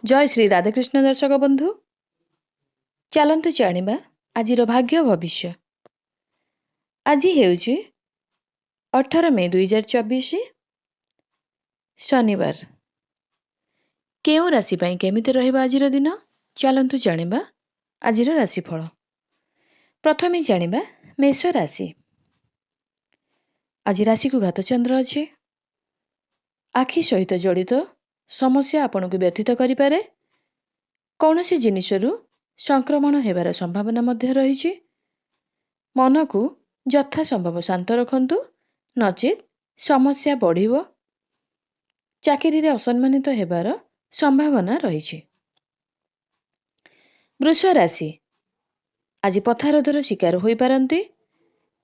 जय श्री राधाकृष्ण दर्शक बंधु चलतु जानिबा आजिर भाग्य भविष्य। आज हेउची 18 मे 2024 शनिवार। केउ राशि पई केमिति रहिबा आजिर दिन चलतु जानिबा आजिर राशिफल। प्रथमे जानिबा मेष राशि। आज राशि को घात चंद्र अछि। आखि सहित जड़ित समस्या आपनको व्यथित करिपारे। कौनसी जिनिसरु संक्रमण हेबार संभावना मध्य रहिछि। मन को यथा संभव शांत रखंतु, नचेत समस्या बढ़िबो। चाकरी रे असम्मानित हेबार संभावना रहिछि। वृष राशि। आज पथारोधर शिकार होई पारंती।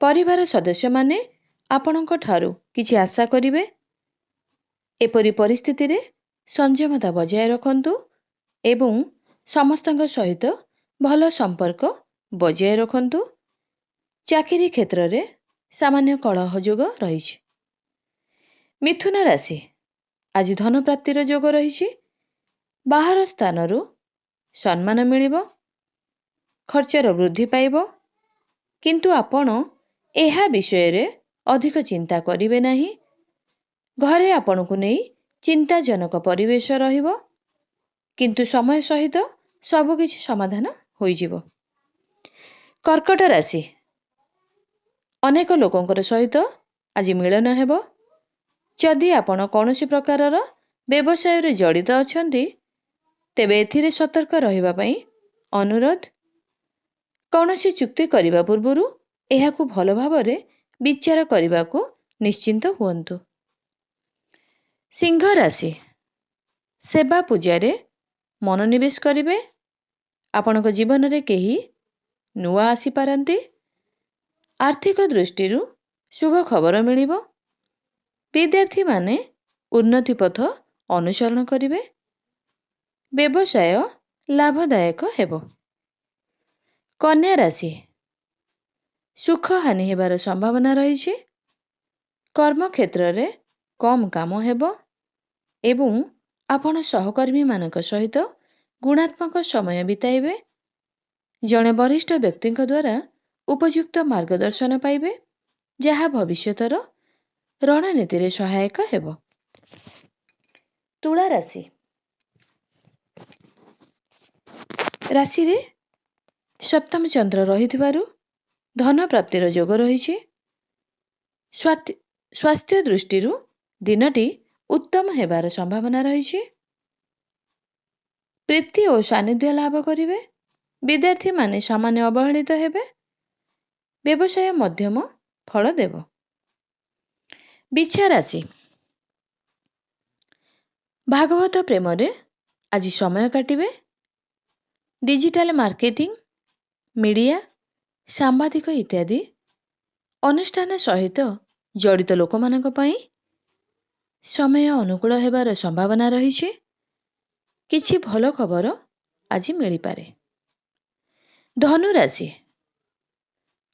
परिवार सदस्य माने आपणक ठारू किछि आशा करिवे। एपरि परिस्थिति रे संयमता बजाय रखंतु एवं समस्तଙ୍କ सहित भल संपर्क बजाय रखंतु। चाकरी क्षेत्र रे सामान्य कलह जोग रहिछि। मिथुन राशि। आज धन प्राप्तिर जोग रहिछि। बाहर स्थानरु सम्मान मिलिबो। खर्चर वृद्धि पाइबो, किंतु आपण एहा विषय रे अधिक चिंता करिवे नाही। घरे आपणकु नेई चिंताजनक परिवेश रहिबो, किंतु समय सहित सब किछि समाधान होई जिवो। कर्कट राशि। अनेक लोकंकर सहित आज मिलन हेबो। जदि आपण कौनसी प्रकारर व्यवसाय रे जड़ित अछंती तेबे एथिरे सतर्क रहिबा पई अनुरोध। कौनसी चुक्ति करिबा पूर्वरु एहाकु भलो भाबरे विचार करिबाकु निश्चिंत हुअन्तु। सिंह राशि। सेवा पूजा रे मनोनिवेश करिवे। आपणक जीवन रे केही नुआ आसी पारंती। आर्थिक दृष्टिरु शुभ खबर मिलिबो। विद्यार्थी माने उन्नति पथ अनुसरण करिवे। व्यवसाय लाभदायक हेबो। कन्या राशि। सुख हानि हेबार संभावना रहिछि। कर्म क्षेत्र रे कम काम हेबो एवं आपण सहकर्मी मानक सहित गुणात्मक समय बिताइबे। जणे वरिष्ठ व्यक्तिଙ୍କ द्वारा उपयुक्त मार्गदर्शन पाइबे, जहा भविष्यतर रणनीति रे सहायक हेबो। तुला राशि। राशि रे सप्तम चंद्र रहिथिबारु धन प्राप्तिर जोग रहिछि। स्वास्थ्य दृष्टिरु दिनटी उत्तम हेबार संभावना रहिछि। प्रीति और सानिध्य लाभ करिवे। विद्यार्थी माने सामान्य अवहेलित हेबे। व्यवसाय मध्यम फल देबो। बिछा राशि। भागवत प्रेम रे आज समय काटिबे। डिजिटल मार्केटिंग, मीडिया, सांबादिक इत्यादि अनुष्ठान सहित जड़ित लोकमानक पई समय अनुकूल हेबार संभावना रहिछि। किछि भलो खबर आज मिली पारे। धनु राशि।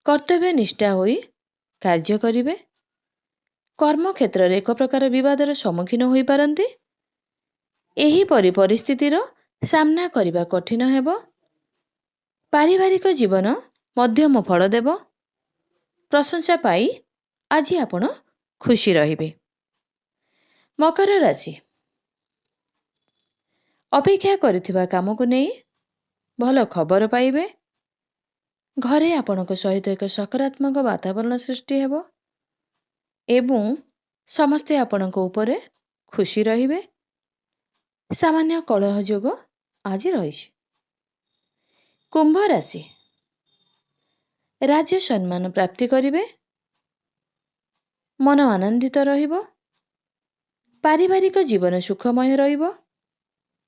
कर्तव्य निष्ठा होई कार्य करिवे। कर्म क्षेत्र रे एक प्रकार विवादर सम्मुखीन होई पारंती। एही परि परिस्थितिर सामना करिबा कठिन हेबो। पारिवारिक जीवन मध्यम फल देबो। प्रशंसा पाई आज आपण खुशी रहिबे। मकर राशि। अपेक्षा करिथिबा कामको नेई भलो खबर पाइबे। घरे आपणक सहित एक सकारात्मक वातावरण सृष्टि हेबो एवं समस्ते आपणक उपरे खुशी रहिबे। सामान्य कलह जोग आज रहिछि। कुंभ राशि। राज्य सम्मान प्राप्ति करिवे। मन आनंदित रहिबो। पारिवारिक जीवन सुखमय रहिबो।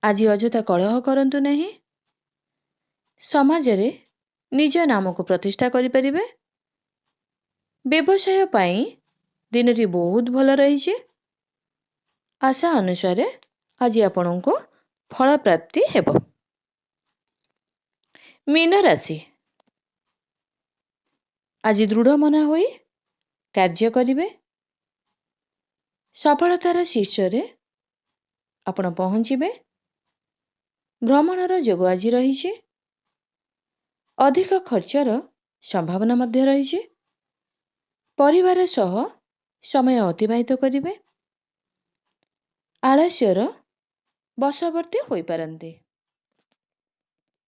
आज अजथा कलह करंतु नहीं। समाज रे निज नाम को प्रतिष्ठा करि परिबे। व्यवसाय पाई दिनटी बहुत भल रहिछि। आशा अनुसार आज आपनको फल प्राप्ति हेबो। मीन राशि। आज दृढ़ मन होई कार्य करिवे। सफलतार शीर्ष रे आपण पहुंचिबे। ଭ୍ରମଣର ଯୋଗ ଆଜି ରହିଛି। ଅଧିକ ଖର୍ଚ୍ଚର ସମ୍ଭାବନା ମଧ୍ୟ ରହିଛି। ପରିବାର ସହ ସମୟ ଅତିବାହିତ କରିବେ। ଆଳସ୍ୟର ବଶବର୍ତ୍ତୀ ହୋଇପାରନ୍ତି।